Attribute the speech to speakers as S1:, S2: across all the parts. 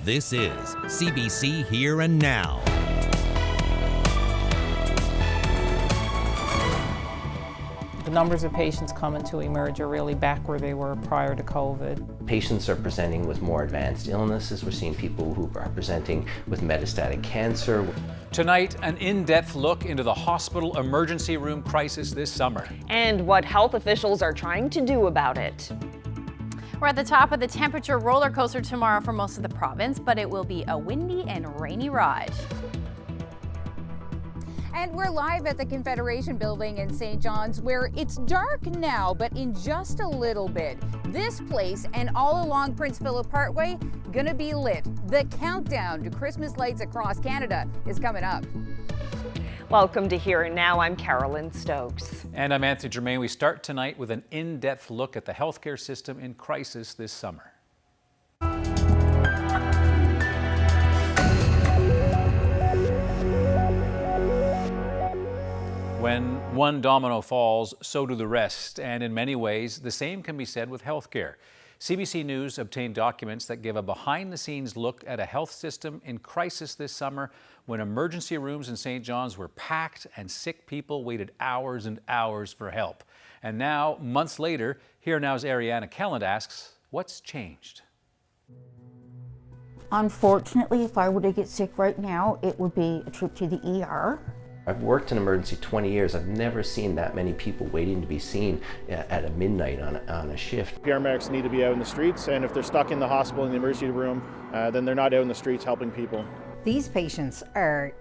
S1: This is CBC Here and Now.
S2: The numbers of patients coming to emerge are really back where they were prior to COVID.
S3: Patients are presenting with more advanced illnesses. We're seeing people who are presenting with metastatic cancer.
S4: Tonight, an in-depth look into the hospital emergency room crisis this summer.
S5: And what health officials are trying to do about it.
S6: We're at the top of the temperature roller coaster tomorrow for most of the province, but it will be a windy and rainy ride.
S7: And we're live at the Confederation Building in St. John's, where it's dark now, but in just a little bit. This place and all along Prince Philip Parkway gonna be lit. The countdown to Christmas lights across Canada is coming up.
S5: Welcome to Here and Now. I'm Carolyn Stokes.
S4: And I'm Anthony Germain. We start tonight with an in-depth look at the healthcare system in crisis this summer. When one domino falls, so do the rest, and in many ways, the same can be said with healthcare. CBC News obtained documents that give a behind-the-scenes look at a health system in crisis this summer when emergency rooms in St. John's were packed and sick people waited hours and hours for help. And now, months later, Here Now's Ariana Kelland asks, what's changed?
S8: Unfortunately, if I were to get sick right now, it would be a trip to the ER.
S3: I've worked in emergency 20 years. I've never seen that many people waiting to be seen at a midnight on a shift.
S9: Paramedics need to be out in the streets, and if they're stuck in the hospital in the emergency room, then they're not out in the streets helping people.
S10: These patients are,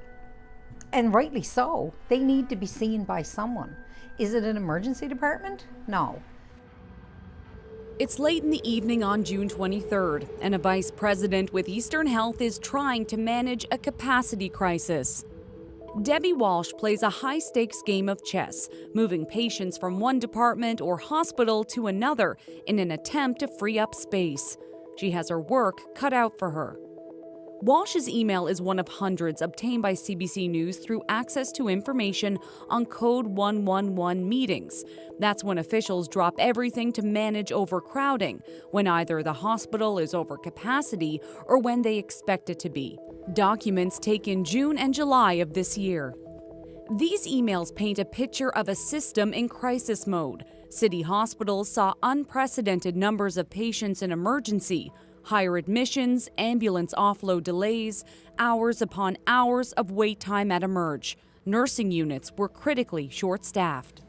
S10: and rightly so, they need to be seen by someone. Is it an emergency department? No.
S11: It's late in the evening on June 23rd, and a vice president with Eastern Health is trying to manage a capacity crisis. Debbie Walsh plays a high-stakes game of chess, moving patients from one department or hospital to another in an attempt to free up space. She has her work cut out for her. Walsh's email is one of hundreds obtained by CBC News through access to information on Code 111 meetings. That's when officials drop everything to manage overcrowding, when either the hospital is over capacity or when they expect it to be. Documents taken June and July of this year. These emails paint a picture of a system in crisis mode. City hospitals saw unprecedented numbers of patients in emergency, higher admissions, ambulance offload delays, hours upon hours of wait time at emerge. Nursing units were critically short-staffed.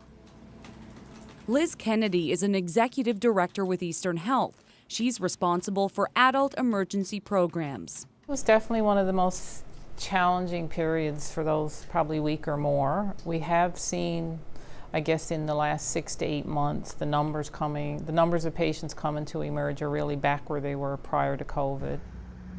S11: Liz Kennedy is an executive director with Eastern Health. She's responsible for adult emergency programs.
S2: It was definitely one of the most challenging periods for those probably week or more. We have seen, I guess, in the last 6 to 8 months, the numbers of patients coming to emerge are really back where they were prior to COVID.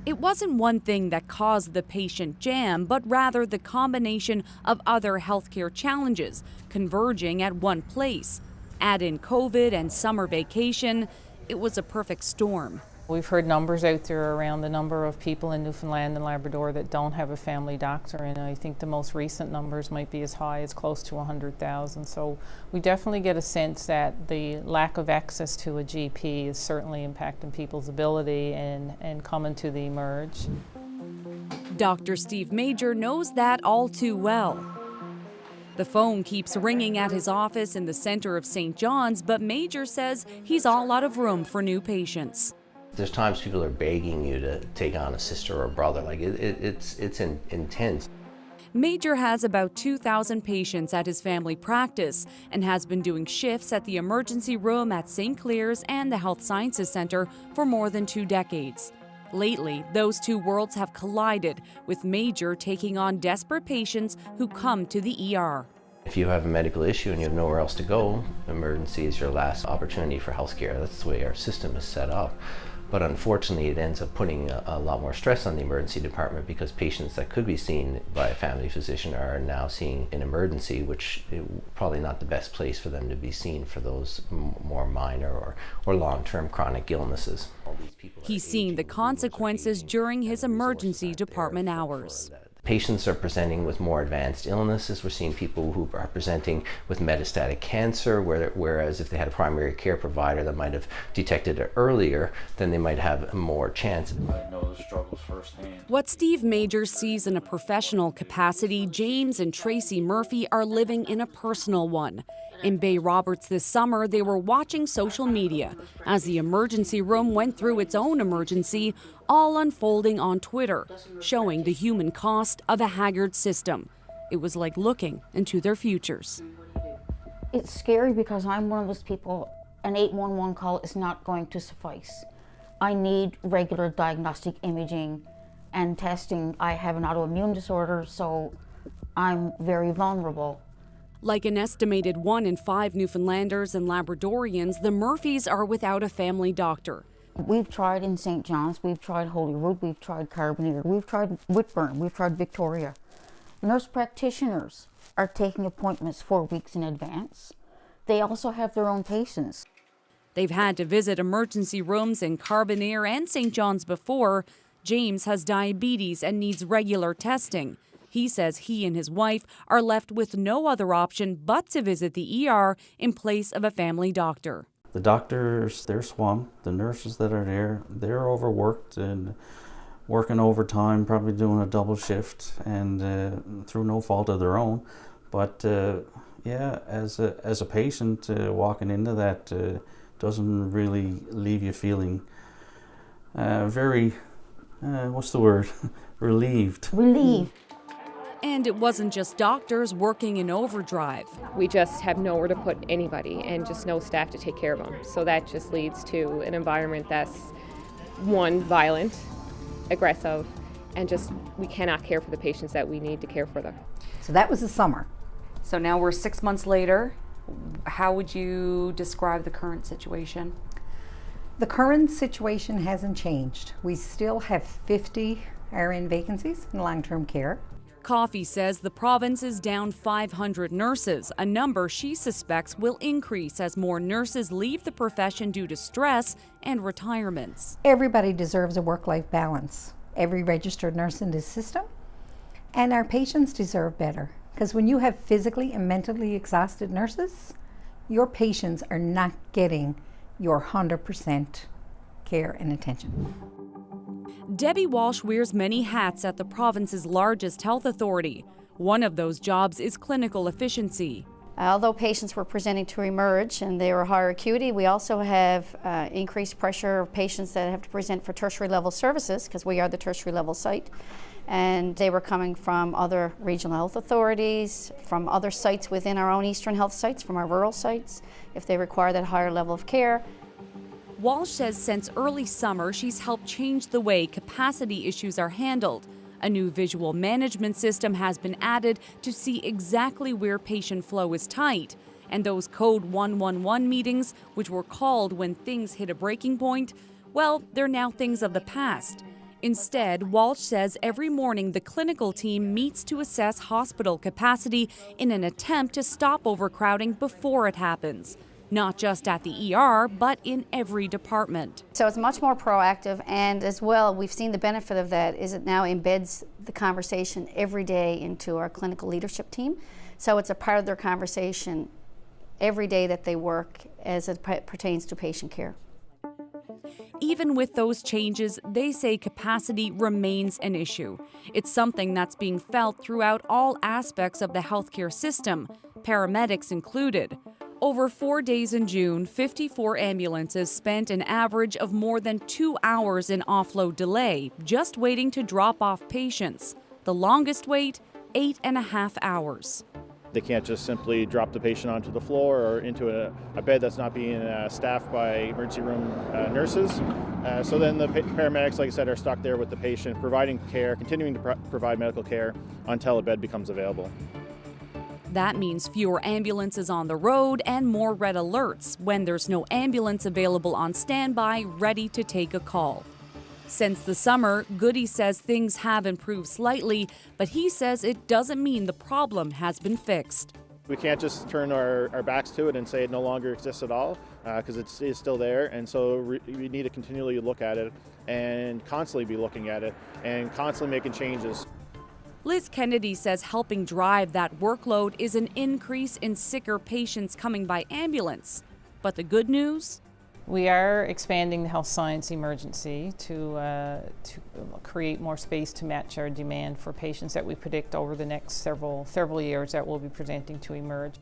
S11: It wasn't one thing that caused the patient jam, but rather the combination of other healthcare challenges converging at one place. Add in COVID and summer vacation, it was a perfect storm.
S2: We've heard numbers out there around the number of people in Newfoundland and Labrador that don't have a family doctor, and I think the most recent numbers might be as high as close to 100,000. So we definitely get a sense that the lack of access to a GP is certainly impacting people's ability and coming to the emerge.
S11: Dr. Steve Major knows that all too well. The phone keeps ringing at his office in the center of St. John's, but Major says he's all out of room for new patients.
S3: There's times people are begging you to take on a sister or a brother. Like it's intense.
S11: Major has about 2,000 patients at his family practice and has been doing shifts at the emergency room at St. Clair's and the Health Sciences Center for more than 2 decades. Lately, those two worlds have collided, with Major taking on desperate patients who come to the ER.
S3: If you have a medical issue and you have nowhere else to go, emergency is your last opportunity for healthcare. That's the way our system is set up. But unfortunately, it ends up putting a lot more stress on the emergency department because patients that could be seen by a family physician are now seeing an emergency, which is probably not the best place for them to be seen for those more minor or long-term chronic illnesses.
S11: He's seen the consequences during his emergency department hours.
S3: Patients are presenting with more advanced illnesses. We're seeing people who are presenting with metastatic cancer, whereas if they had a primary care provider that might have detected it earlier, then they might have more chance.
S12: I know the struggles firsthand.
S11: What Steve Majors sees in a professional capacity, James and Tracy Murphy are living in a personal one. In Bay Roberts this summer, they were watching social media as the emergency room went through its own emergency, all unfolding on Twitter, showing the human cost of a haggard system. It was like looking into their futures.
S8: It's scary because I'm one of those people, an 811 call is not going to suffice. I need regular diagnostic imaging and testing. I have an autoimmune disorder, so I'm very vulnerable.
S11: Like an estimated 1 in 5 Newfoundlanders and Labradorians, the Murphys are without a family doctor.
S8: We've tried in St. John's, we've tried Holyrood, we've tried Carbonear, we've tried Whitburn, we've tried Victoria. Nurse practitioners are taking appointments 4 weeks in advance. They also have their own patients.
S11: They've had to visit emergency rooms in Carbonear and St. John's before. James has diabetes and needs regular testing. He says he and his wife are left with no other option but to visit the ER in place of a family doctor.
S12: The doctors, they're swamped. The nurses that are there, they're overworked and working overtime, probably doing a double shift, and through no fault of their own. But yeah, as a patient, walking into that doesn't really leave you feeling very, what's the word, relieved.
S8: Relieved.
S11: And it wasn't just doctors working in overdrive.
S13: We just have nowhere to put anybody and just no staff to take care of them. So that just leads to an environment that's, one, violent, aggressive, and just we cannot care for the patients that we need to care for them.
S10: So that was the summer.
S14: So now we're 6 months later. How would you describe the current situation?
S10: The current situation hasn't changed. We still have 50 RN vacancies in long-term care.
S11: Coffey says the province is down 500 nurses, a number she suspects will increase as more nurses leave the profession due to stress and retirements.
S10: Everybody deserves a work-life balance. Every registered nurse in this system. And our patients deserve better. Because when you have physically and mentally exhausted nurses, your patients are not getting your 100% care and attention.
S11: Debbie Walsh wears many hats at the province's largest health authority. One of those jobs is clinical efficiency.
S15: Although patients were presenting to emerge and they were higher acuity, we also have increased pressure of patients that have to present for tertiary level services, because we are the tertiary level site. And they were coming from other regional health authorities, from other sites within our own eastern health sites, from our rural sites, if they require that higher level of care.
S11: Walsh says since early summer, she's helped change the way capacity issues are handled. A new visual management system has been added to see exactly where patient flow is tight. And those Code 111 meetings, which were called when things hit a breaking point, well, they're now things of the past. Instead, Walsh says every morning the clinical team meets to assess hospital capacity in an attempt to stop overcrowding before it happens. Not just at the ER, but in every department.
S15: So it's much more proactive, and as well, we've seen the benefit of that is it now embeds the conversation every day into our clinical leadership team. So it's a part of their conversation every day that they work as it pertains to patient care.
S11: Even with those changes, they say capacity remains an issue. It's something that's being felt throughout all aspects of the healthcare system, paramedics included. Over 4 days in June, 54 ambulances spent an average of more than 2 hours in offload delay, just waiting to drop off patients. The longest wait, 8.5 hours.
S9: They can't just simply drop the patient onto the floor or into a bed that's not being staffed by emergency room nurses. So then the paramedics, like I said, are stuck there with the patient, providing care, continuing to provide medical care until a bed becomes available.
S11: That means fewer ambulances on the road and more red alerts when there's no ambulance available on standby ready to take a call. Since the summer, Goody says things have improved slightly, but he says it doesn't mean the problem has been fixed.
S9: We can't just turn our backs to it and say it no longer exists at all, because it is still there, and so we need to continually look at it and constantly be looking at it and constantly making changes.
S11: Liz Kennedy says helping drive that workload is an increase in sicker patients coming by ambulance. But the good news?
S2: We are expanding the health science emergency to create more space to match our demand for patients that we predict over the next several years that we'll be presenting to emerge.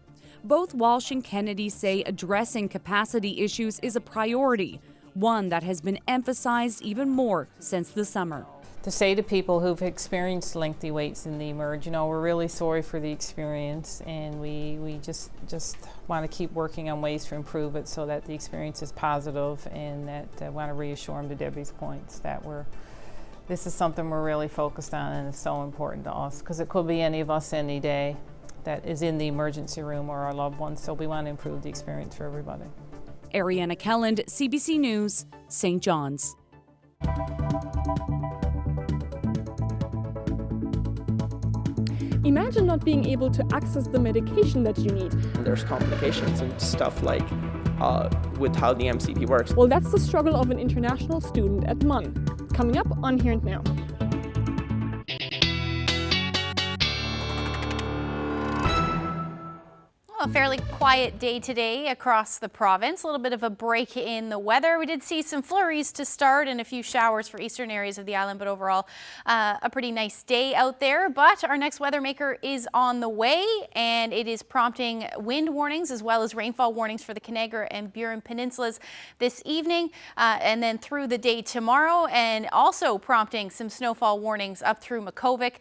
S11: Both Walsh and Kennedy say addressing capacity issues is a priority, one that has been emphasized even more since the summer.
S2: To say to people who've experienced lengthy waits in the emerge, we're really sorry for the experience, and we just want to keep working on ways to improve it so that the experience is positive, and that I want to reassure them, to Debbie's points, that this is something we're really focused on, and it's so important to us because it could be any of us any day that is in the emergency room or our loved ones, so we want to improve the experience for everybody.
S11: Ariana Kelland, CBC News, St. John's.
S16: Imagine not being able to access the medication that you need.
S17: There's complications and stuff like with how the MCP works.
S16: Well, that's the struggle of an international student at MUN. Coming up on Here and Now.
S6: A fairly quiet day today across the province. A little bit of a break in the weather. We did see some flurries to start and a few showers for eastern areas of the island, but overall a pretty nice day out there. But our next weather maker is on the way, and it is prompting wind warnings as well as rainfall warnings for the Canagar and Burin Peninsulas this evening and then through the day tomorrow, and also prompting some snowfall warnings up through Makkovik,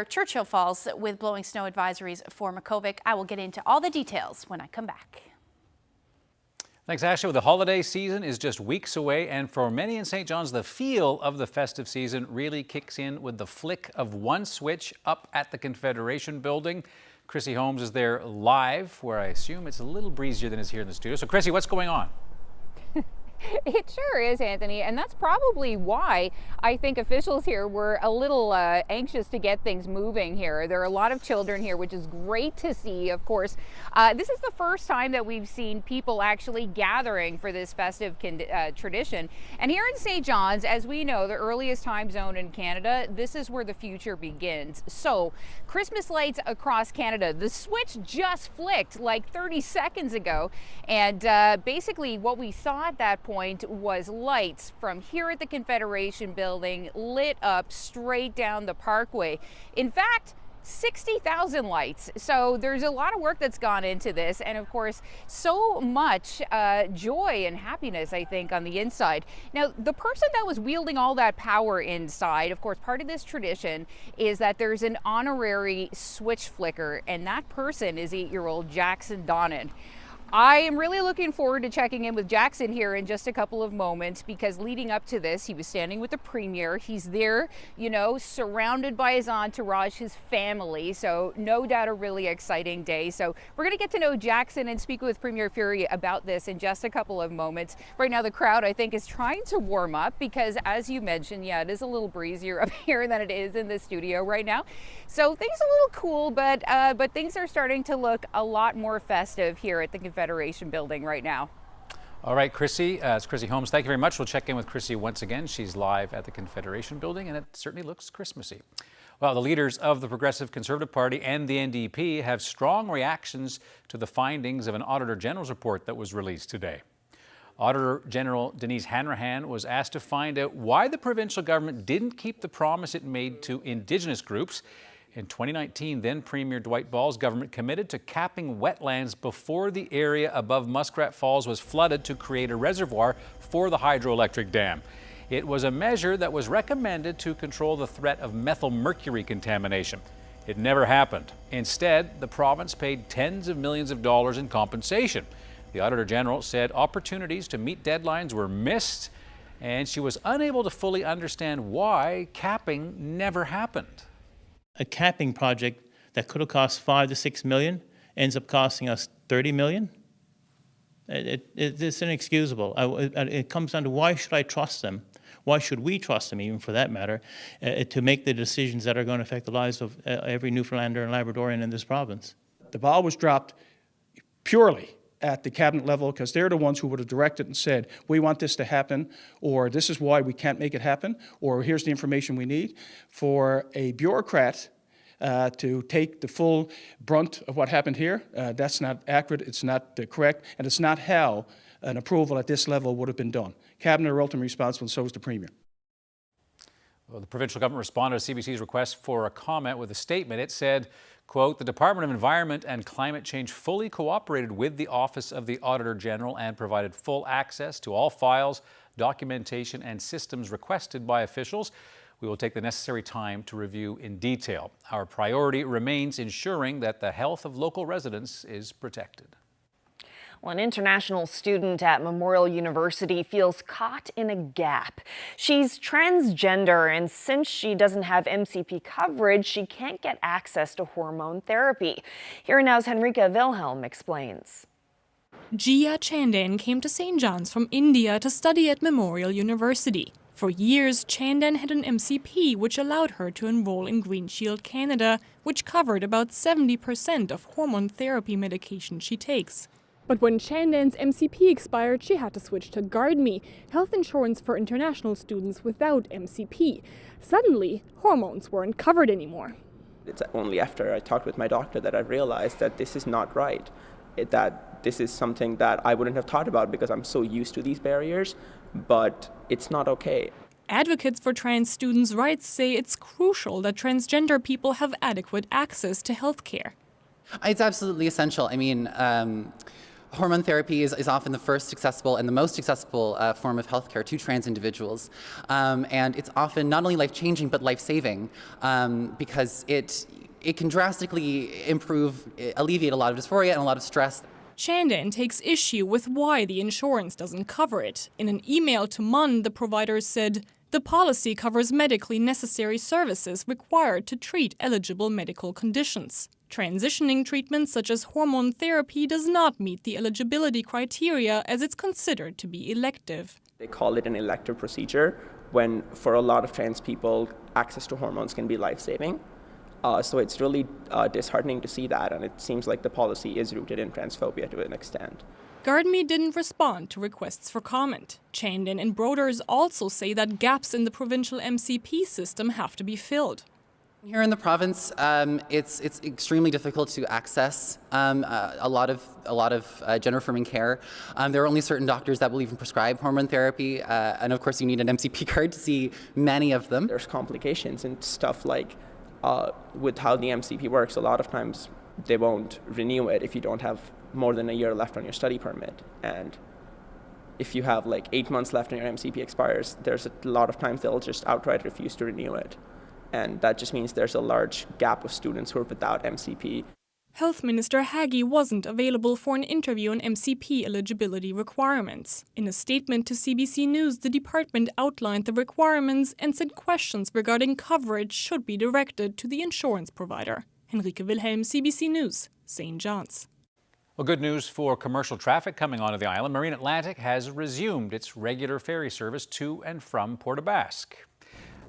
S6: Churchill Falls, with blowing snow advisories for Makkovik. I will get into all the details when I come back.
S4: Thanks, Ashley. Well, the holiday season is just weeks away, and for many in St. John's, the feel of the festive season really kicks in with the flick of one switch up at the Confederation Building. Chrissy Holmes is there live, where I assume it's a little breezier than it's here in the studio. So, Chrissy, what's going on?
S7: It sure is, Anthony, and that's probably why I think officials here were a little anxious to get things moving here. There are a lot of children here, which is great to see, of course. This is the first time that we've seen people actually gathering for this festive tradition. And here in St. John's, as we know, the earliest time zone in Canada, this is where the future begins. So, Christmas lights across Canada. The switch just flicked like 30 seconds ago, and basically what we saw at that point was lights from here at the Confederation Building lit up straight down the parkway. In fact, 60,000 lights. So there's a lot of work that's gone into this, and of course so much joy and happiness, I think, on the inside. Now, the person that was wielding all that power inside, of course, part of this tradition is that there's an honorary switch flicker, and that person is 8-year-old Jackson Donnan. I am really looking forward to checking in with Jackson here in just a couple of moments, because leading up to this, he was standing with the Premier. He's there, surrounded by his entourage, his family. So no doubt a really exciting day. So we're going to get to know Jackson and speak with Premier Ferry about this in just a couple of moments. Right now, the crowd, I think, is trying to warm up because, as you mentioned, it is a little breezier up here than it is in the studio right now. So things are a little cool, but things are starting to look a lot more festive here at the Confederation Building right now.
S4: All right, Chrissy, it's Chrissy Holmes. Thank you very much. We'll check in with Chrissy once again. She's live at the Confederation Building, and it certainly looks Christmassy. Well, the leaders of the Progressive Conservative Party and the NDP have strong reactions to the findings of an Auditor General's report that was released today. Auditor General Denise Hanrahan was asked to find out why the provincial government didn't keep the promise it made to Indigenous groups. In 2019, then Premier Dwight Ball's government committed to capping wetlands before the area above Muskrat Falls was flooded to create a reservoir for the hydroelectric dam. It was a measure that was recommended to control the threat of methyl mercury contamination. It never happened. Instead, the province paid tens of millions of dollars in compensation. The Auditor General said opportunities to meet deadlines were missed, and she was unable to fully understand why capping never happened.
S18: A capping project that could have cost $5 to $6 million ends up costing us $30 million. It's inexcusable. It comes down to, why should I trust them? Why should we trust them, even for that matter, to make the decisions that are going to affect the lives of every Newfoundlander and Labradorian in this province?
S19: The ball was dropped purely at the cabinet level, because they're the ones who would have directed and said, we want this to happen, or this is why we can't make it happen, or here's the information we need. For a bureaucrat to take the full brunt of what happened here. That's not accurate, it's not correct, and it's not how an approval at this level would have been done. Cabinet are ultimately responsible, and so is the Premier.
S4: Well, the provincial government responded to CBC's request for a comment with a statement. It said, quote, "The Department of Environment and Climate Change fully cooperated with the Office of the Auditor General and provided full access to all files, documentation, and systems requested by officials. We will take the necessary time to review in detail. Our priority remains ensuring that the health of local residents is protected."
S5: Well, an international student at Memorial University feels caught in a gap. She's transgender, and since she doesn't have MCP coverage, she can't get access to hormone therapy. Here Now's Henrika Wilhelm explains.
S20: Jia Chandan came to St. John's from India to study at Memorial University. For years, Chandan had an MCP which allowed her to enroll in Green Shield Canada, which covered about 70% of hormone therapy medication she takes.
S16: But when Chandan's MCP expired, she had to switch to GuardMe, health insurance for international students without MCP. Suddenly, hormones weren't covered anymore.
S17: It's only after I talked with my doctor that I realized that this is not right, that this is something that I wouldn't have thought about because I'm so used to these barriers, but it's not okay.
S20: Advocates for trans students' rights say it's crucial that transgender people have adequate access to health care.
S21: It's absolutely essential. I mean, hormone therapy is often the first accessible and the most accessible form of healthcare to trans individuals. And it's often not only life-changing, but life-saving because it can drastically alleviate a lot of dysphoria and a lot of stress.
S20: Chandan takes issue with why the insurance doesn't cover it. In an email to MUN, the provider said, "The policy covers medically necessary services required to treat eligible medical conditions. Transitioning treatments such as hormone therapy does not meet the eligibility criteria as it's considered to be elective."
S17: They call it an elective procedure when for a lot of trans people, access to hormones can be life-saving. So it's really disheartening to see that, and it seems like the policy is rooted in transphobia to an extent.
S20: GuardMe didn't respond to requests for comment. Chandan and Broders also say that gaps in the provincial MCP system have to be filled.
S21: Here in the province, it's extremely difficult to access a lot of gender-affirming care. There are only certain doctors that will even prescribe hormone therapy, and of course you need an MCP card to see many of them.
S17: There's complications and stuff like with how the MCP works. A lot of times they won't renew it if you don't have more than a year left on your study permit, and if you have like 8 months left and your MCP expires, there's a lot of times they'll just outright refuse to renew it. And that just means there's a large gap of students who are without MCP.
S20: Health Minister Haggie wasn't available for an interview on MCP eligibility requirements. In a statement to CBC News, the department outlined the requirements and said questions regarding coverage should be directed to the insurance provider. Henrika Wilhelm, CBC News, St. John's.
S4: Well, good news for commercial traffic coming onto the island. Marine Atlantic has resumed its regular ferry service to and from Port aux Basques.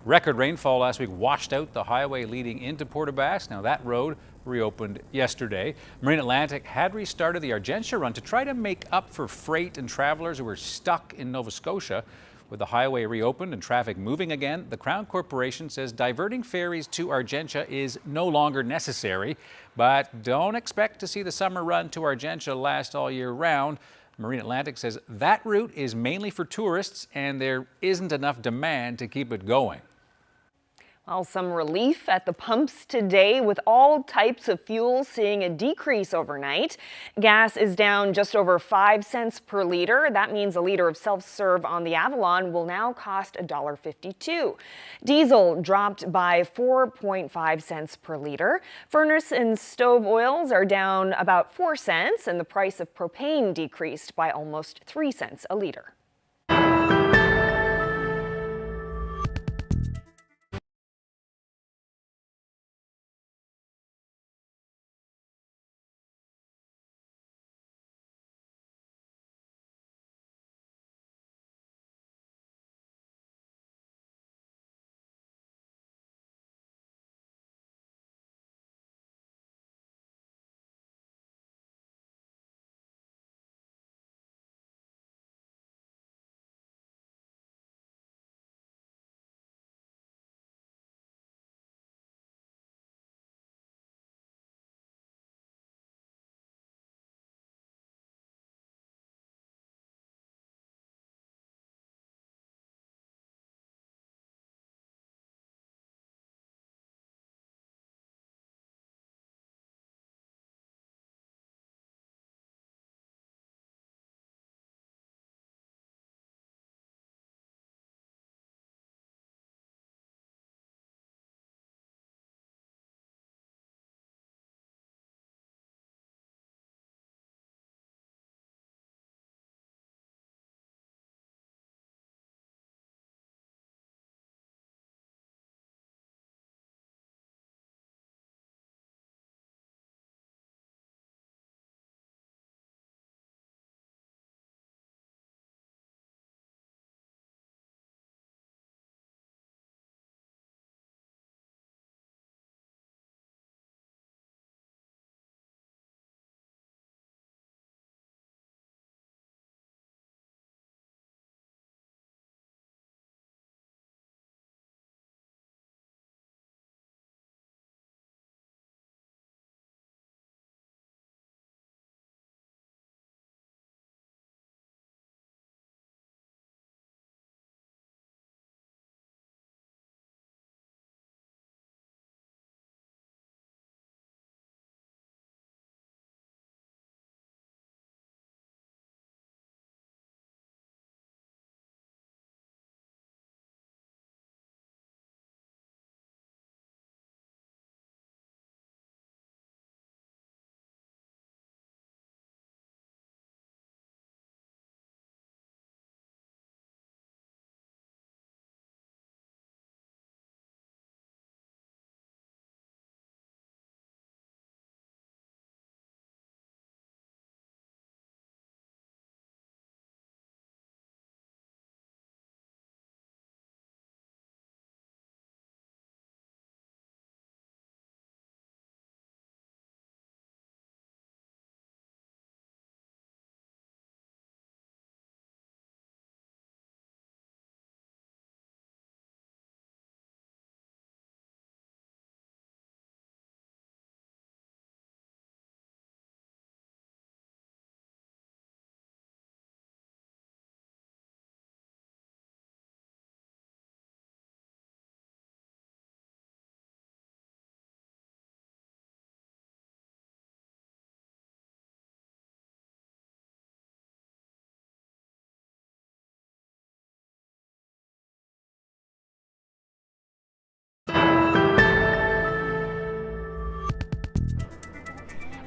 S4: Record rainfall last week washed out the highway leading into Port aux Basques. Now that road reopened yesterday. Marine Atlantic had restarted the Argentia run to try to make up for freight and travelers who were stuck in Nova Scotia. With the highway reopened and traffic moving again, the Crown Corporation says diverting ferries to Argentia is no longer necessary. But don't expect to see the summer run to Argentia last all year round. Marine Atlantic says that route is mainly for tourists and there isn't enough demand to keep it going.
S5: Well, some relief at the pumps today with all types of fuel seeing a decrease overnight. Gas is down just over 5 cents per liter. That means a liter of self-serve on the Avalon will now cost $1.52. Diesel dropped by 4.5 cents per liter. Furnace and stove oils are down about 4 cents, and the price of propane decreased by almost 3 cents a liter.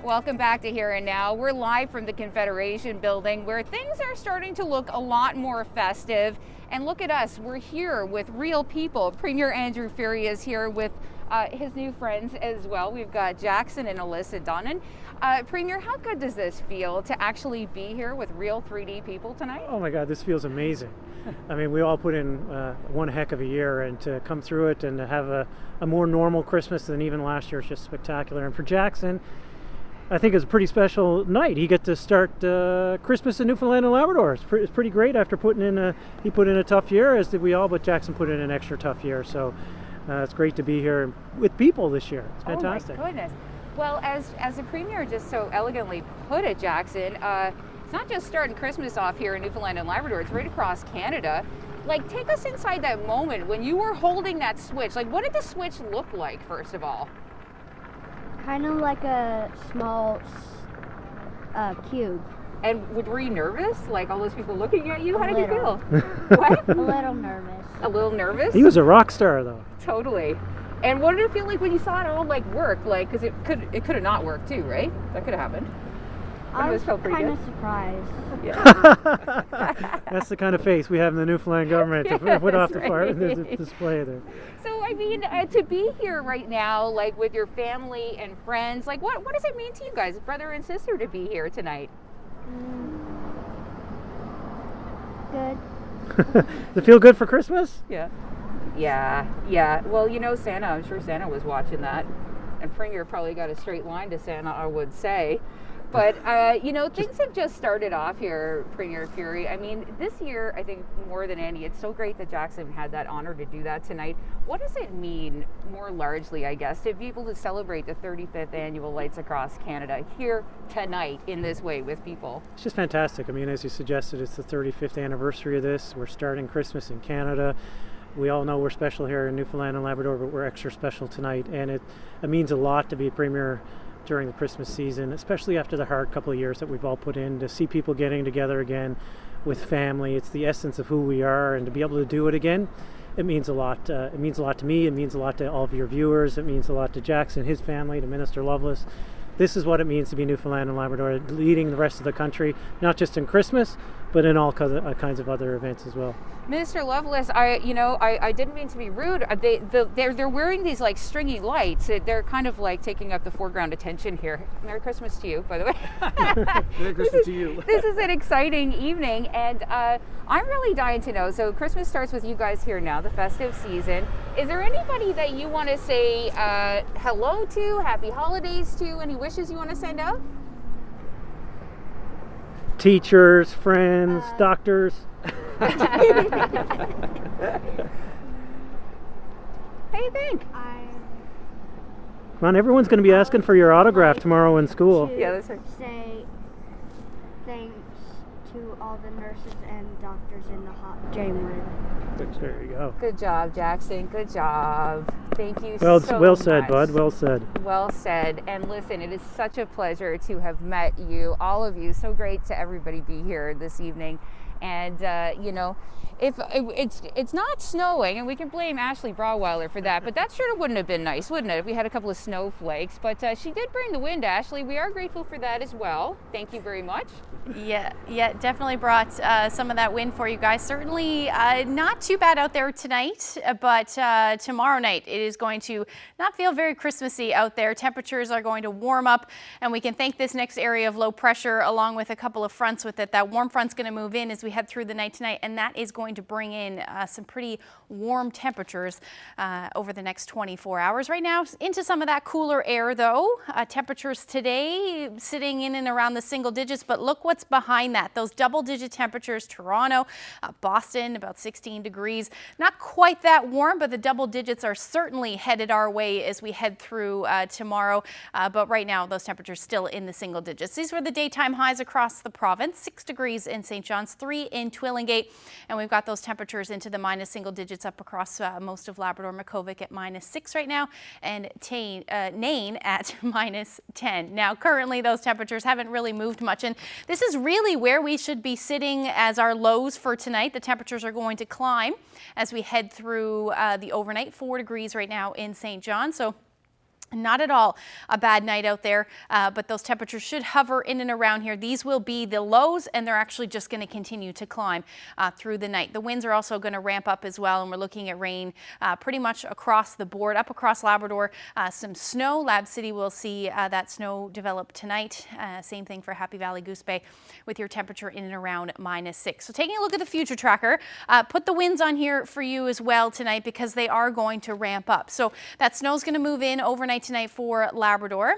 S7: Welcome back to Here and Now. We're live from the Confederation building where things are starting to look a lot more festive. And look at us, we're here with real people. Premier Andrew Ferry is here with his new friends as well. We've got Jackson and Alyssa Donnan. Premier, how good does this feel to actually be here with real 3D people tonight?
S1: Oh my God, this feels amazing. I mean, we all put in one heck of a year, and to come through it and to have a more normal Christmas than even last year is just spectacular. And for Jackson, I think it's a pretty special night. He get to start Christmas in Newfoundland and Labrador. It's pretty great after he put in a tough year, as did we all, but Jackson put in an extra tough year. So it's great to be here with people this year. It's fantastic.
S7: Oh my goodness. Well, as the Premier just so elegantly put it, Jackson, it's not just starting Christmas off here in Newfoundland and Labrador, it's right across Canada. Like, take us inside that moment when you were holding that switch. Like, what did the switch look like, first of all?
S22: Kind of like a small cube.
S7: And were you nervous? Like all those people looking at you? How did you feel?
S22: What? A little nervous.
S7: A little nervous?
S1: He was a rock star, though.
S7: Totally. And what did it feel like when you saw it all like work? Like, because it could have not worked too, right? That could have happened.
S22: I was kind of surprised.
S7: Yeah.
S1: That's the kind of face we have in the Newfoundland government to put off the fire display there.
S7: So, I mean, to be here right now, like with your family and friends, like what does it mean to you guys, brother and sister, to be here tonight?
S22: Good.
S1: Does it feel good for Christmas?
S7: Yeah. Yeah. Well, you know, Santa, I'm sure Santa was watching that. And Premier probably got a straight line to Santa, I would say. But, you know, things have just started off here, Premier Fury. I mean, this year, I think more than any, it's so great that Jackson had that honor to do that tonight. What does it mean, more largely, I guess, to be able to celebrate the 35th annual Lights Across Canada here tonight in this way with people?
S1: It's just fantastic. I mean, as you suggested, it's the 35th anniversary of this. We're starting Christmas in Canada. We all know we're special here in Newfoundland and Labrador, but we're extra special tonight. And it means a lot to be Premier during the Christmas season, especially after the hard couple of years that we've all put in, to see people getting together again with family. It's the essence of who we are, and to be able to do it again, it means a lot. It means a lot to me. It means a lot to all of your viewers. It means a lot to Jackson, his family, to Minister Lovelace. This is what it means to be Newfoundland and Labrador, leading the rest of the country, not just in Christmas, but in all kinds of other events as well.
S7: Minister Lovelace, I didn't mean to be rude. They're wearing these like stringy lights. They're kind of like taking up the foreground attention here. Merry Christmas to you, by the way.
S1: Merry Christmas to you.
S7: This is an exciting evening, and I'm really dying to know. So Christmas starts with you guys here now, the festive season. Is there anybody that you want to say hello to, happy holidays to, any wishes you want to send out?
S1: Teachers, friends, doctors.
S7: How do you think?
S1: Come on, everyone's going to be asking for your autograph tomorrow in school.
S7: Yeah, that's right.
S22: Say thanks to all the nurses and doctors in the hot January.
S1: There you go.
S7: Good job, Jackson. Good job. Thank you
S1: well
S7: so
S1: said,
S7: much.
S1: bud. Well said.
S7: Well said. And listen, it is such a pleasure to have met you, all of you. So great to everybody be here this evening. And you know, if it's not snowing, and we can blame Ashley Brawweiler for that, but that sure wouldn't have been nice, wouldn't it, if we had a couple of snowflakes? But she did bring the wind, Ashley. We are grateful for that as well. Thank you very much.
S6: Yeah, definitely brought some of that wind for you guys. Certainly not too bad out there tonight, but tomorrow night it is going to not feel very Christmassy out there. Temperatures are going to warm up, and we can thank this next area of low pressure along with a couple of fronts with it. That warm front's going to move in as we head through the night tonight, and that is going to bring in some pretty warm temperatures over the next 24 hours. Right now, into some of that cooler air though. Temperatures today sitting in and around the single digits, but look what's behind that. Those double-digit temperatures, Toronto, Boston, about 16 degrees. Not quite that warm, but the double digits are certainly headed our way as we head through tomorrow. But right now, those temperatures still in the single digits. These were the daytime highs across the province. 6 degrees in St. John's, 3 in Twillingate, and we've got those temperatures into the minus single digits up across most of Labrador. Makovic at -6 right now, and Nain at -10. Now, currently, those temperatures haven't really moved much, and this is really where we should be sitting as our lows for tonight. The temperatures are going to climb as we head through the overnight. 4 degrees right now in St. John. So Not at all a bad night out there, but those temperatures should hover in and around here. These will be the lows, and they're actually just going to continue to climb through the night. The winds are also going to ramp up as well, and we're looking at rain pretty much across the board. Up across Labrador, some snow. Lab City will see that snow develop tonight. Same thing for Happy Valley, Goose Bay, with your temperature in and around -6. So taking a look at the future tracker, put the winds on here for you as well tonight because they are going to ramp up. So that snow is going to move in overnight tonight for Labrador.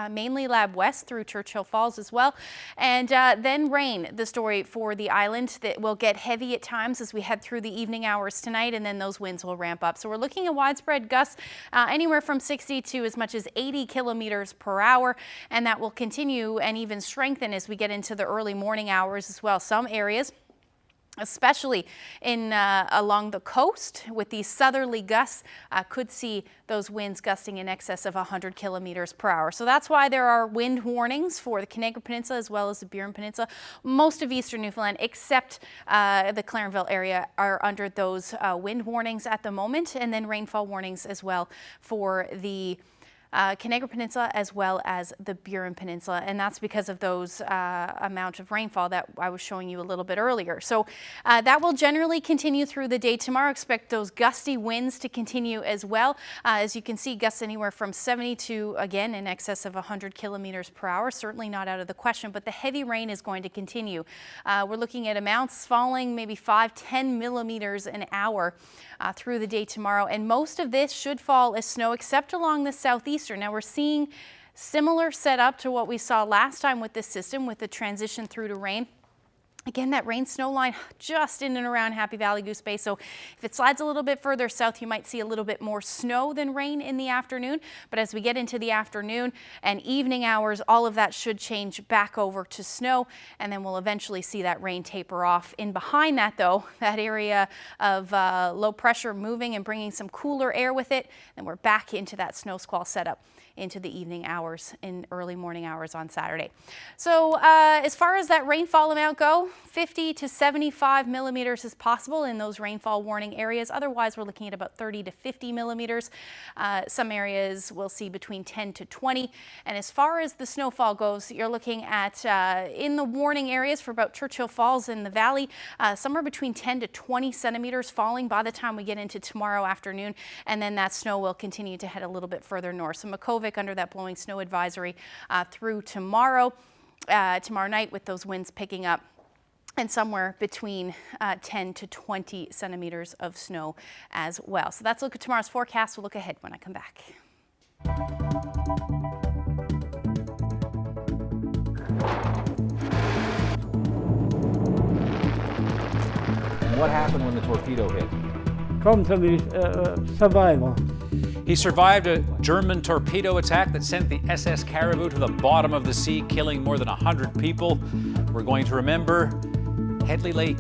S6: Mainly Lab West through Churchill Falls as well. And then rain, the story for the island, that will get heavy at times as we head through the evening hours tonight, and then those winds will ramp up. So we're looking at widespread gusts anywhere from 60 to as much as 80 kilometers per hour, and that will continue and even strengthen as we get into the early morning hours as well. Some areas, especially in along the coast with these southerly gusts, could see those winds gusting in excess of 100 kilometers per hour. So that's why there are wind warnings for the Canaga Peninsula as well as the Burin Peninsula. Most of eastern Newfoundland, except the Clarenville area, are under those wind warnings at the moment, and then rainfall warnings as well for the Canaga Peninsula as well as the Burin Peninsula, and that's because of those amount of rainfall that I was showing you a little bit earlier. So that will generally continue through the day tomorrow. Expect those gusty winds to continue as well. As you can see, gusts anywhere from 70 to, again, in excess of 100 kilometers per hour. Certainly not out of the question, but the heavy rain is going to continue. We're looking at amounts falling maybe 5-10 millimeters an hour through the day tomorrow, and most of this should fall as snow except along the southeastern. Now we're seeing similar setup to what we saw last time with this system, with the transition through to rain. Again, that rain snow line just in and around Happy Valley, Goose Bay. So if it slides a little bit further south, you might see a little bit more snow than rain in the afternoon. But as we get into the afternoon and evening hours, all of that should change back over to snow. And then we'll eventually see that rain taper off. In behind that, though, that area of low pressure moving and bringing some cooler air with it. Then we're back into that snow squall setup into the evening hours and early morning hours on Saturday. So as far as that rainfall amount go, 50 to 75 millimeters is possible in those rainfall warning areas. Otherwise, we're looking at about 30 to 50 millimeters. Some areas will see between 10 to 20. And as far as the snowfall goes, you're looking at in the warning areas for about Churchill Falls in the valley, somewhere between 10 to 20 centimeters falling by the time we get into tomorrow afternoon. And then that snow will continue to head a little bit further north. So Makovic under that blowing snow advisory through tomorrow night, with those winds picking up, and somewhere between 10 to 20 centimeters of snow as well. So that's a look at tomorrow's forecast. We'll look ahead when I come back.
S4: And what happened when the torpedo hit?
S3: Come to me, survival.
S4: He survived a German torpedo attack that sent the SS Caribou to the bottom of the sea, killing more than 100 people. We're going to remember Headley Lake.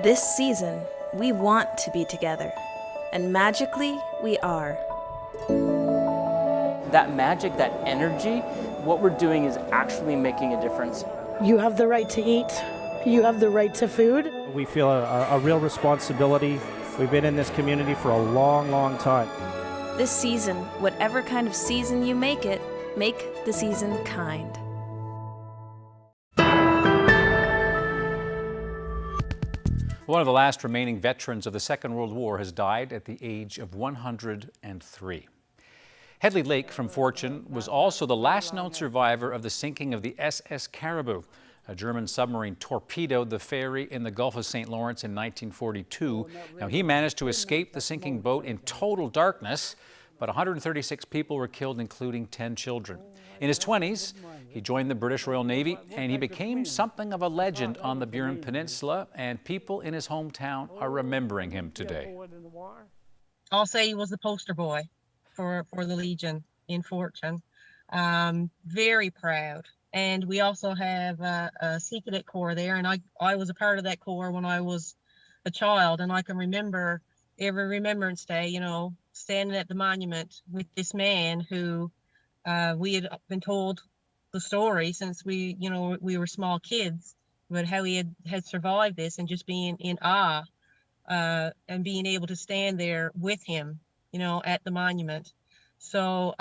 S8: This season, we want to be together, and magically, we are.
S12: That magic, that energy, what we're doing is actually making a difference.
S23: You have the right to eat. You have the right to food.
S24: We feel a real responsibility. We've been in this community for a long, long time.
S8: This season, whatever kind of season you make it, make the season kind.
S4: One of the last remaining veterans of the Second World War has died at the age of 103. Headley Lake from Fortune was also the last known survivor of the sinking of the SS Caribou. A German submarine torpedoed the ferry in the Gulf of St. Lawrence in 1942. Now, he managed to escape the sinking boat in total darkness, but 136 people were killed, including 10 children. In his 20s, he joined the British Royal Navy, and he became something of a legend on the Burin Peninsula, and people in his hometown are remembering him today.
S25: I'll say he was the poster boy for the Legion in Fortune. Very proud. And we also have a Sea Cadet Corps there, and I was a part of that corps when I was a child, and I can remember every Remembrance Day, you know, standing at the monument with this man who we had been told the story since we were small kids, but how he had survived this, and just being in awe and being able to stand there with him, you know, at the monument. So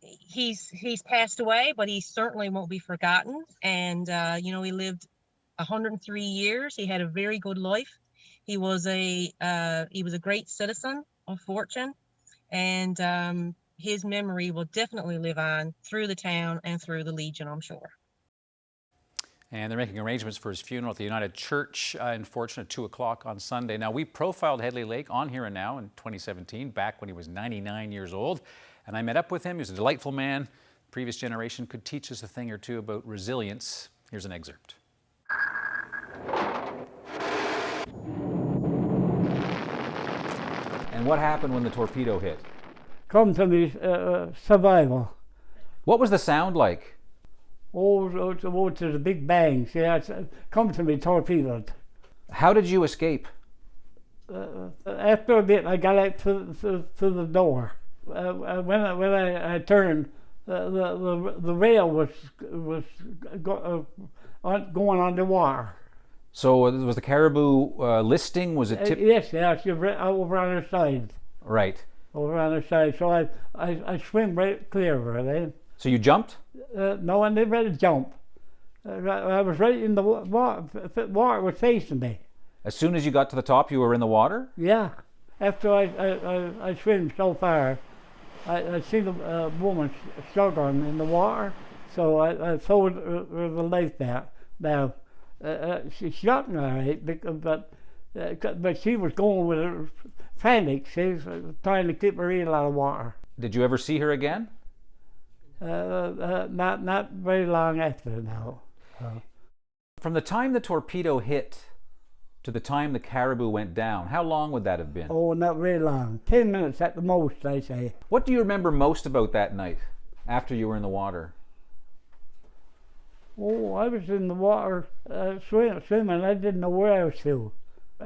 S25: he's passed away, but he certainly won't be forgotten. And you know, he lived 103 years. He had a very good life. He was a great citizen of Fortune, and his memory will definitely live on through the town and through the Legion, I'm sure.
S4: And they're making arrangements for his funeral at the United Church in Fortune at 2 o'clock on Sunday. Now, we profiled Headley Lake on Here and Now in 2017, back when he was 99 years old. And I met up with him. He was a delightful man. The previous generation could teach us a thing or two about resilience. Here's an excerpt. And what happened when the torpedo hit?
S3: Come to me, survival.
S4: What was the sound like?
S3: Oh, to the big bang. Yeah, come to me, torpedoed.
S4: How did you escape?
S3: After a bit, I got out to the door. When I turned, the rail was going underwater.
S4: So was the caribou listing? Was it tipped?
S3: Yes, over on the side.
S4: Right.
S3: Over on the side. So I swim right clear of her then.
S4: So you jumped?
S3: No, I never had to jump. I was right in the water. Water was facing me.
S4: As soon as you got to the top, you were in the water?
S3: Yeah. After I swam so far, I seen a woman struggling in the water, so I threw her the life out. Now, she shot me all right, but she was going with her frantic. She was trying to keep her in a lot of water.
S4: Did you ever see her again?
S3: Not very long after now.
S4: From the time the torpedo hit to the time the caribou went down, how long would that have been?
S3: Oh, not very long. 10 minutes at the most, I say.
S4: What do you remember most about that night after you were in the water?
S3: Oh, I was in the water swimming. I didn't know where I was to.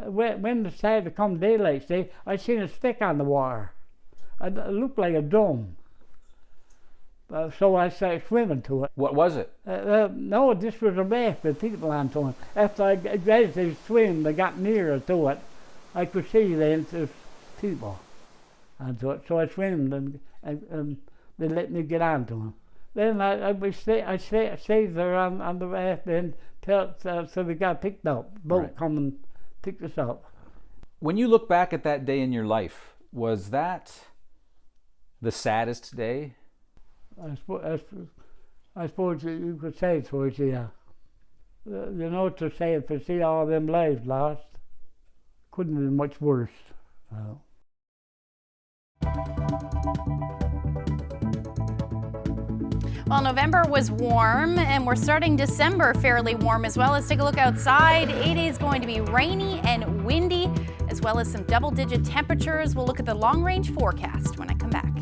S3: When it started to come daylight, I seen a stick on the water. It looked like a dome. So I started swimming to it.
S4: What was it?
S3: No, this was a raft with people onto it. After I gradually swim, they got nearer to it. I could see then there's people onto it. So I swam and they let me get onto them. Then I stayed there on the raft then so we got picked up. Boat
S4: Right.
S3: come and picked us up.
S4: When you look back at that day in your life, was that the saddest day?
S3: I suppose you could say it for it, yeah. You know, to say it, to see all them lives lost, couldn't have been much worse.
S6: Well, November was warm, and we're starting December fairly warm as well. Let's take a look outside. It is going to be rainy and windy, as well as some double-digit temperatures. We'll look at the long-range forecast when I come back.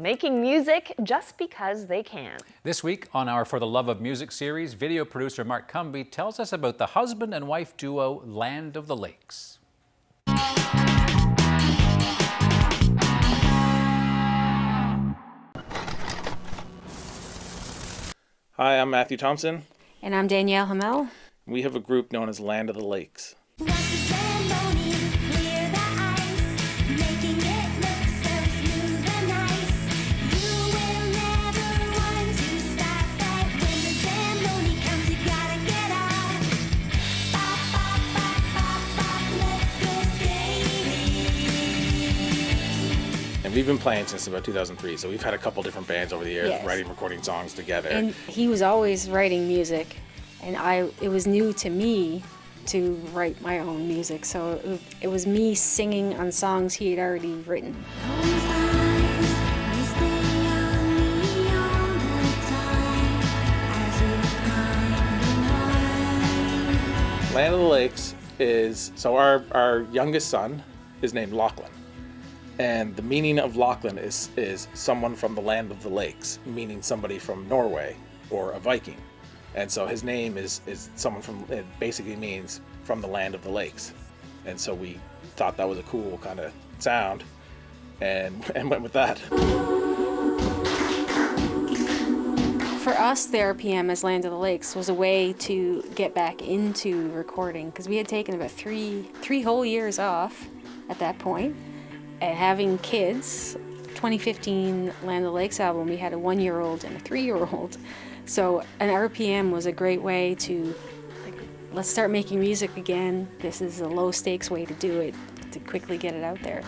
S5: making music just because they can.
S4: This week on our For the Love of Music series, video producer Mark Cumby tells us about the husband and wife duo Land of the Lakes.
S9: Hi, I'm Matthew Thompson.
S10: And I'm Danielle Hamel.
S9: We have a group known as Land of the Lakes. And we've been playing since about 2003, so we've had a couple different bands over the years,
S10: Yes.
S9: writing, recording songs together.
S10: And he was always writing music, and it was new to me to write my own music. So it was me singing on songs he had already written.
S9: Land of the Lakes is, so our youngest son is named Lachlan. And the meaning of Lachlan is someone from the land of the lakes, meaning somebody from Norway or a Viking. And so his name is someone from, it basically means from the land of the lakes. And so we thought that was a cool kind of sound and went with that.
S10: For us, the RPM as Land of the Lakes was a way to get back into recording, because we had taken about three whole years off at that point. And having kids, 2015 Land of the Lakes album, we had a 1-year-old and a 3-year-old. So an RPM was a great way to, let's start making music again. This is a low stakes way to do it, to quickly get it out there.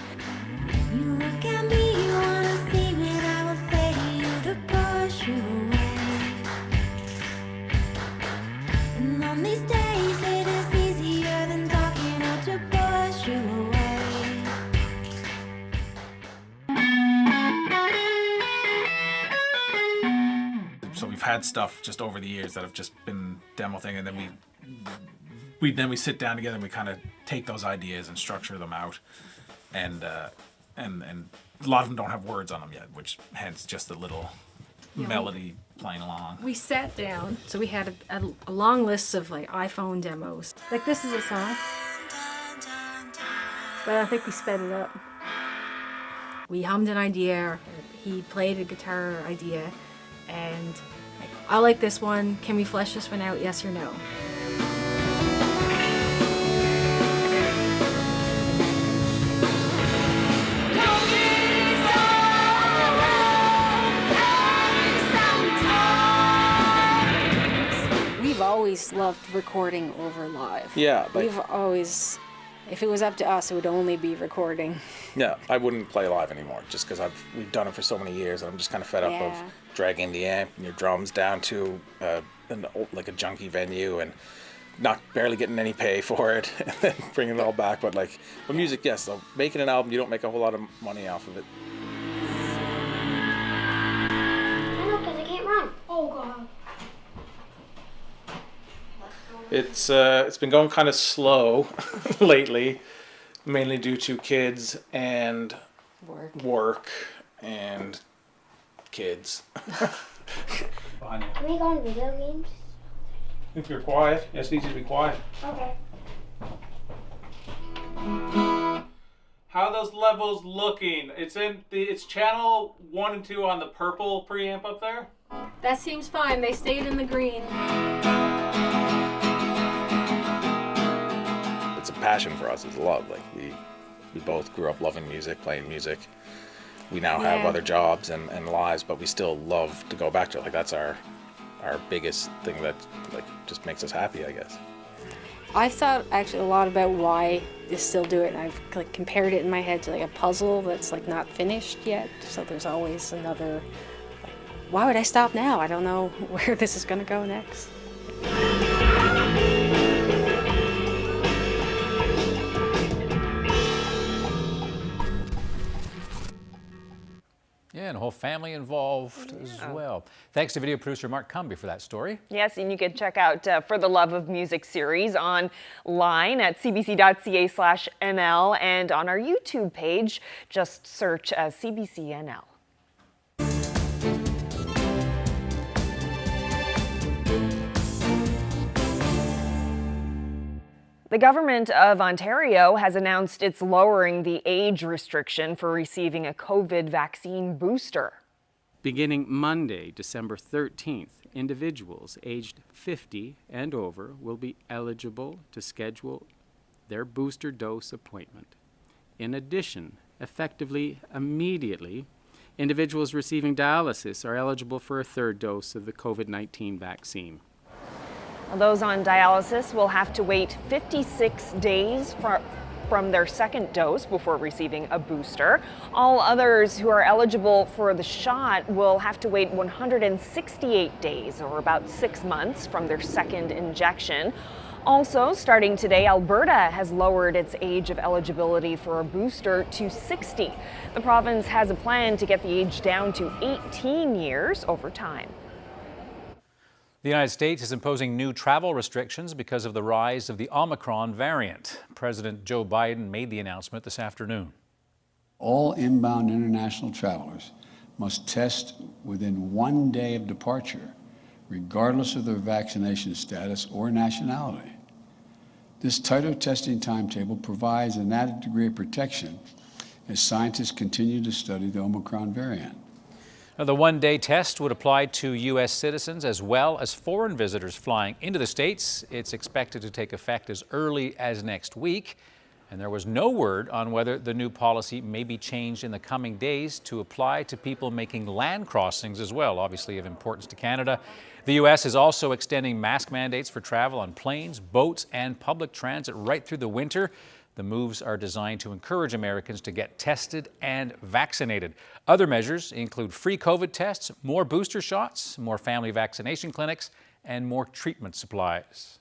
S13: You look at me, you wanna see what I will say to you to push you away. And on these days it is easier than talking out to push you away.
S9: So we've had stuff just over the years that have just been demo thing, and then we sit down together and we kind of take those ideas and structure them out, and a lot of them don't have words on them yet, which hence just the little melody playing along.
S10: We sat down, so we had a long list of like iPhone demos. Like this is a song, but I think we sped it up. We hummed an idea, he played a guitar idea, and like, I like this one, can we flesh this one out, yes or no? We've always loved recording over live.
S9: Yeah, like,
S10: We've always, if it was up to us, it would only be recording.
S9: yeah, I wouldn't play live anymore just because we've done it for so many years, and I'm just kind of fed up of dragging the amp and your drums down to like a junky venue and not barely getting any pay for it, and then bringing it all back. But music, yes. So making an album, you don't make a whole lot of money off of it.
S22: I know, because I can't run. Oh, God.
S9: It's been going kind of slow lately, mainly due to kids and work and kids.
S22: Can we go on video games?
S9: If you're quiet, it needs you to be quiet.
S22: Okay.
S9: How are those levels looking? It's channel 1 and 2 on the purple preamp up there.
S10: That seems fine, they stayed in the green.
S9: It's a passion for us. It's a love. We both grew up loving music, playing music. We now have other jobs and lives, but we still love to go back to it. That's our biggest thing that just makes us happy, I guess.
S10: I've thought actually a lot about why they still do it, and I've compared it in my head to a puzzle that's not finished yet. So there's always another. Why would I stop now? I don't know where this is going to go next.
S4: Yeah, and a whole family involved as well. Thanks to video producer Mark Cumby for that story.
S5: Yes, and you can check out For the Love of Music series online at cbc.ca/ML and on our YouTube page, just search CBC NL. The government of Ontario has announced it's lowering the age restriction for receiving a COVID vaccine booster.
S2: Beginning Monday, December 13th, individuals aged 50 and over will be eligible to schedule their booster dose appointment. In addition, effectively immediately, individuals receiving dialysis are eligible for a third dose of the COVID-19 vaccine.
S5: Those on dialysis will have to wait 56 days from their second dose before receiving a booster. All others who are eligible for the shot will have to wait 168 days, or about 6 months, from their second injection. Also, starting today, Alberta has lowered its age of eligibility for a booster to 60. The province has a plan to get the age down to 18 years over time.
S4: The United States is imposing new travel restrictions because of the rise of the Omicron variant. President Joe Biden made the announcement this afternoon.
S11: All inbound international travelers must test within 1 day of departure, regardless of their vaccination status or nationality. This tighter testing timetable provides an added degree of protection as scientists continue to study the Omicron variant.
S4: Now, the one-day test would apply to U.S. citizens as well as foreign visitors flying into the States. It's expected to take effect as early as next week. And there was no word on whether the new policy may be changed in the coming days to apply to people making land crossings as well, obviously of importance to Canada. The U.S. is also extending mask mandates for travel on planes, boats, and public transit right through the winter. The moves are designed to encourage Americans to get tested and vaccinated. Other measures include free COVID tests, more booster shots, more family vaccination clinics, and more treatment supplies.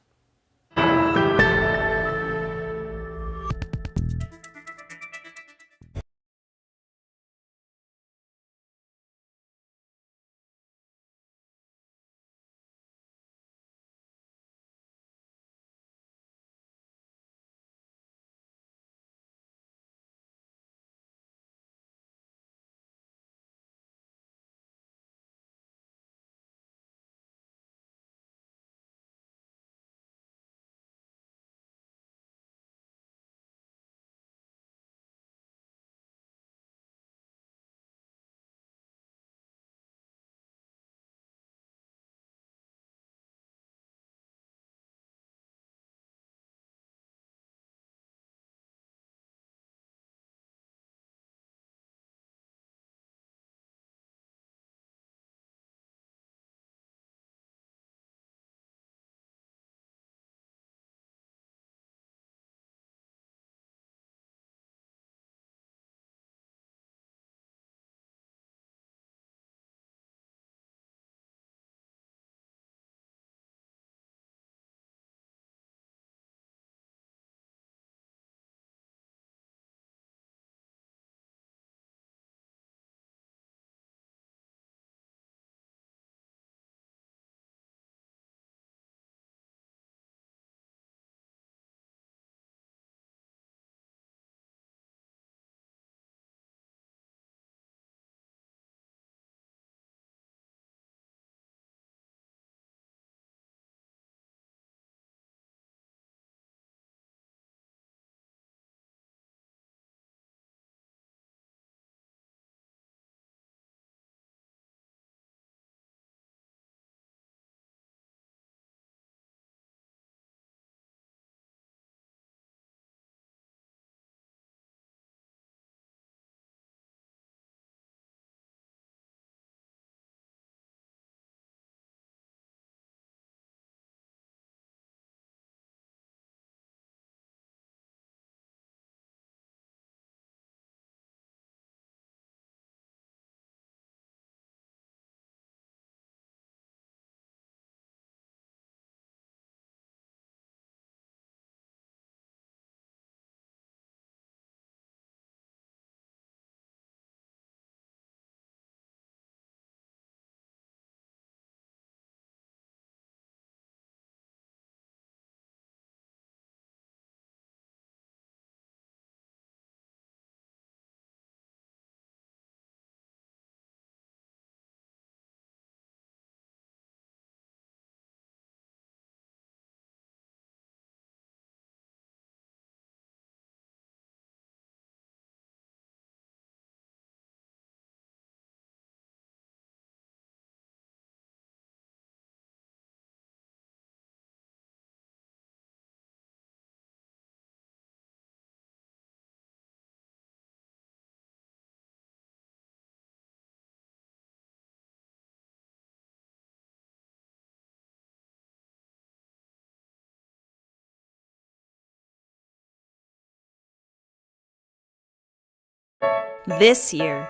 S8: This year,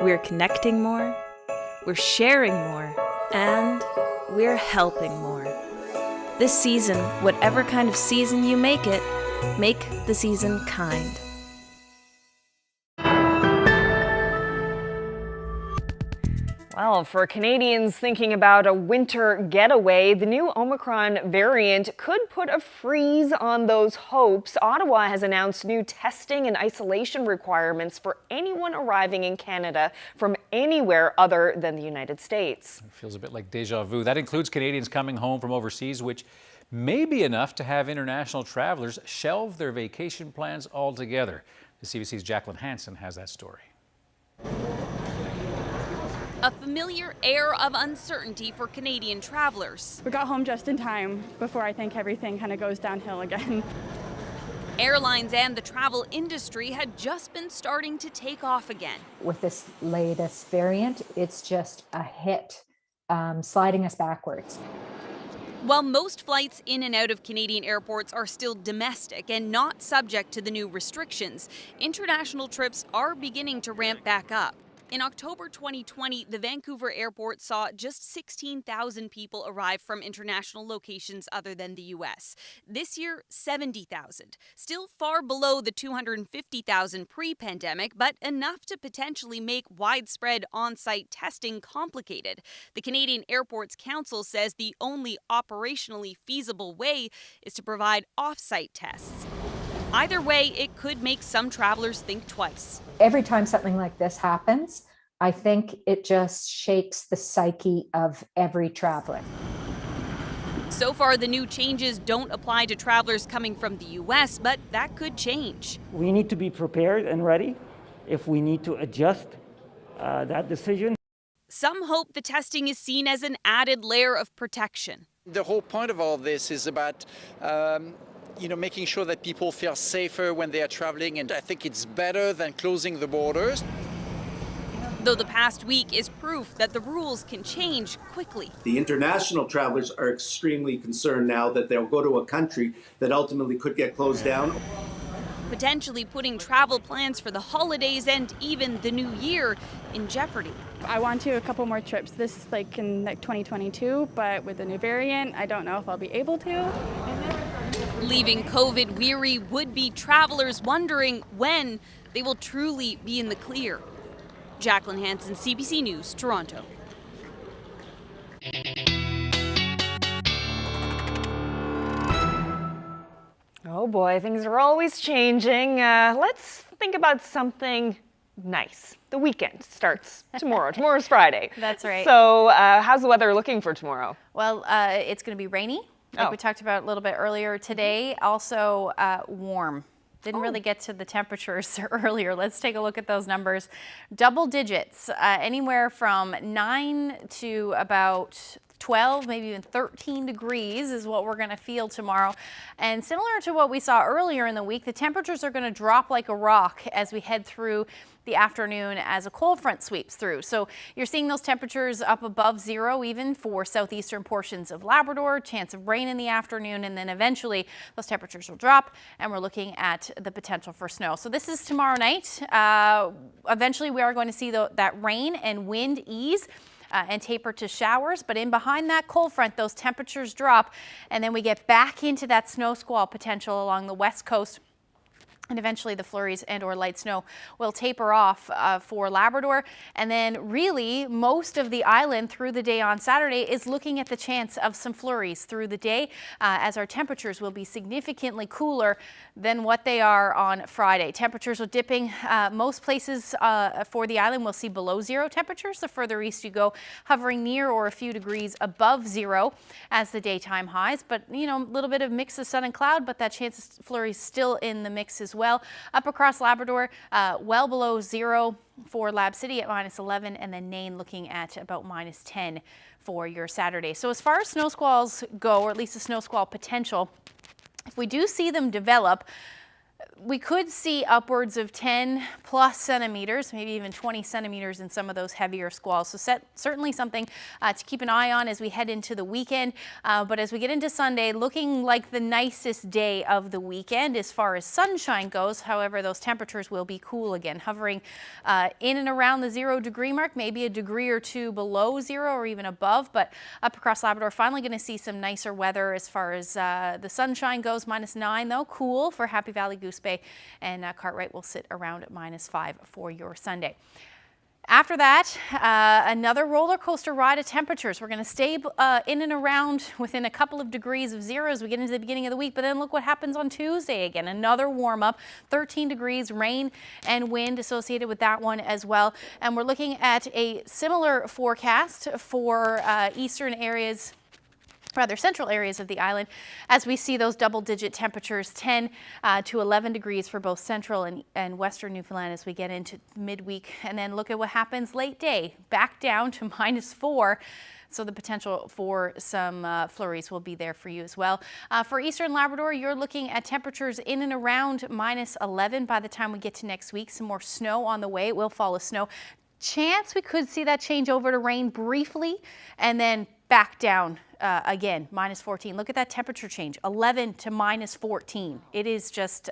S8: we're connecting more, we're sharing more, and we're helping more. This season, whatever kind of season you make it, make the season kind.
S5: Well, for Canadians thinking about a winter getaway, the new Omicron variant could put a freeze on those hopes. Ottawa has announced new testing and isolation requirements for anyone arriving in Canada from anywhere other than the United States.
S4: It feels a bit like deja vu. That includes Canadians coming home from overseas, which may be enough to have international travelers shelve their vacation plans altogether. The CBC's Jacqueline Hansen has that story.
S14: A familiar air of uncertainty for Canadian travelers.
S15: We got home just in time before I think everything kind of goes downhill again.
S14: Airlines and the travel industry had just been starting to take off again.
S16: With this latest variant, it's just a hit, sliding us backwards.
S14: While most flights in and out of Canadian airports are still domestic and not subject to the new restrictions, international trips are beginning to ramp back up. In October 2020, the Vancouver airport saw just 16,000 people arrive from international locations other than the U.S. This year, 70,000. Still far below the 250,000 pre-pandemic, but enough to potentially make widespread on-site testing complicated. The Canadian Airports Council says the only operationally feasible way is to provide off-site tests. Either way, it could make some travelers think twice.
S16: Every time something like this happens, I think it just shakes the psyche of every traveler.
S14: So far, the new changes don't apply to travelers coming from the U.S., but that could change.
S18: We need to be prepared and ready if we need to adjust that decision.
S14: Some hope the testing is seen as an added layer of protection.
S19: The whole point of all this is about making sure that people feel safer when they are traveling, and I think it's better than closing the borders.
S14: Though the past week is proof that the rules can change quickly.
S26: The international travelers are extremely concerned now that they'll go to a country that ultimately could get closed down.
S14: Potentially putting travel plans for the holidays and even the new year in jeopardy.
S15: I want to a couple more trips in 2022, but with the new variant, I don't know if I'll be able to.
S14: Leaving COVID-weary would-be travelers wondering when they will truly be in the clear. Jacqueline Hansen, CBC News, Toronto.
S5: Oh boy, things are always changing. Let's think about something nice. The weekend starts tomorrow. Tomorrow's Friday.
S6: That's right.
S5: So how's the weather looking for tomorrow?
S6: Well, it's going to be rainy, like we talked about a little bit earlier today. Also warm. Didn't really get to the temperatures earlier. Let's take a look at those numbers. Double digits, anywhere from 9 to about 12, maybe even 13 degrees is what we're going to feel tomorrow. And similar to what we saw earlier in the week, the temperatures are going to drop like a rock as we head through the afternoon as a cold front sweeps through. So you're seeing those temperatures up above zero even for southeastern portions of Labrador, chance of rain in the afternoon, and then eventually those temperatures will drop and we're looking at the potential for snow. So this is tomorrow night. Eventually we are going to see that rain and wind ease and taper to showers, but in behind that cold front, those temperatures drop, and then we get back into that snow squall potential along the west coast. And eventually the flurries and or light snow will taper off for Labrador. And then really most of the island through the day on Saturday is looking at the chance of some flurries through the day as our temperatures will be significantly cooler than what they are on Friday. Temperatures are dipping. Most places for the island will see below zero temperatures. The further east you go, hovering near or a few degrees above zero as the daytime highs. But, you know, a little bit of mix of sun and cloud, but that chance of flurries still in the mix as well. Up across Labrador, well below zero for Lab City at -11, and then Nain looking at about -10 for your Saturday. So as far as snow squalls go, or at least the snow squall potential, if we do see them develop, we could see upwards of 10 plus centimeters, maybe even 20 centimeters in some of those heavier squalls. So certainly something to keep an eye on as we head into the weekend. But as we get into Sunday, looking like the nicest day of the weekend as far as sunshine goes. However, those temperatures will be cool again, hovering in and around the 0 degree mark, maybe a degree or two below 0 or even above. But up across Labrador, finally going to see some nicer weather as far as the sunshine goes. -9 though, cool for Happy Valley, Goose Bay, and Cartwright will sit around at -5 for your Sunday. After that, another roller coaster ride of temperatures. We're going to stay in and around within a couple of degrees of 0 as we get into the beginning of the week, but then look what happens on Tuesday again. Another warm up, 13 degrees, rain and wind associated with that one as well. And we're looking at a similar forecast for eastern areas, rather central areas of the island, as we see those double-digit temperatures, 10 to 11 degrees for both central and western Newfoundland as we get into midweek. And then look at what happens late day, back down to -4. So the potential for some flurries will be there for you as well. For eastern Labrador, you're looking at temperatures in and around -11 by the time we get to next week. Some more snow on the way. It will follow snow. Chance we could see that change over to rain briefly and then back down again, -14. Look at that temperature change, 11 to -14. It is just,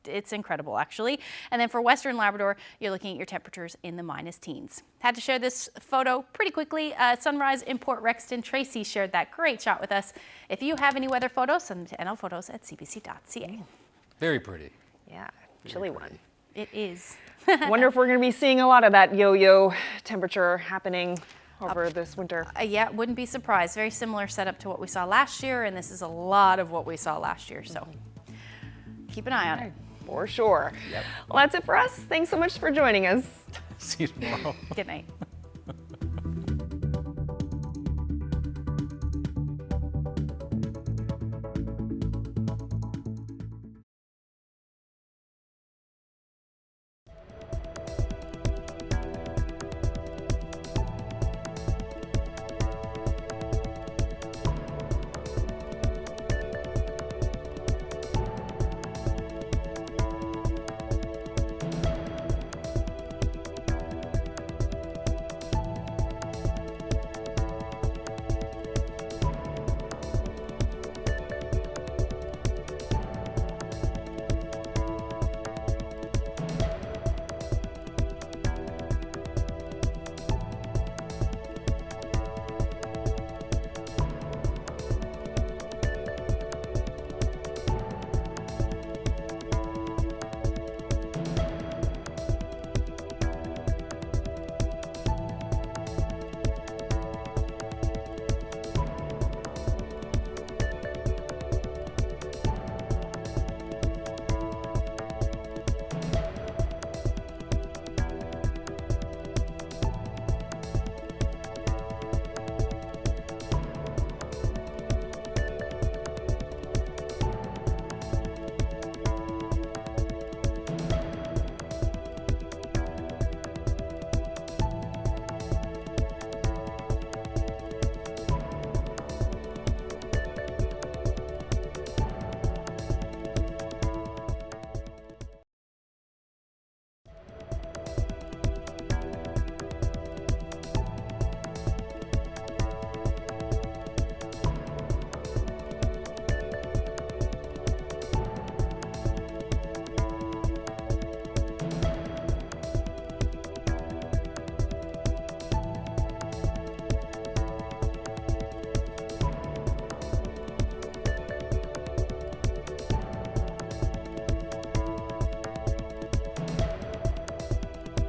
S6: it's incredible actually. And then for western Labrador, you're looking at your temperatures in the -teens. Had to share this photo pretty quickly. Sunrise in Port Rexton. Tracy shared that great shot with us. If you have any weather photos, send them to nlphotos@cbc.ca.
S4: Very pretty.
S5: Yeah, chilly one.
S6: It is.
S5: Wonder if we're going to be seeing a lot of that yo-yo temperature happening over this winter.
S6: Yeah, wouldn't be surprised. Very similar setup to what we saw last year, and this is a lot of what we saw last year. So keep an eye on it.
S5: For sure. Yep. Well, that's it for us. Thanks so much for joining us.
S4: See you tomorrow.
S6: Good night.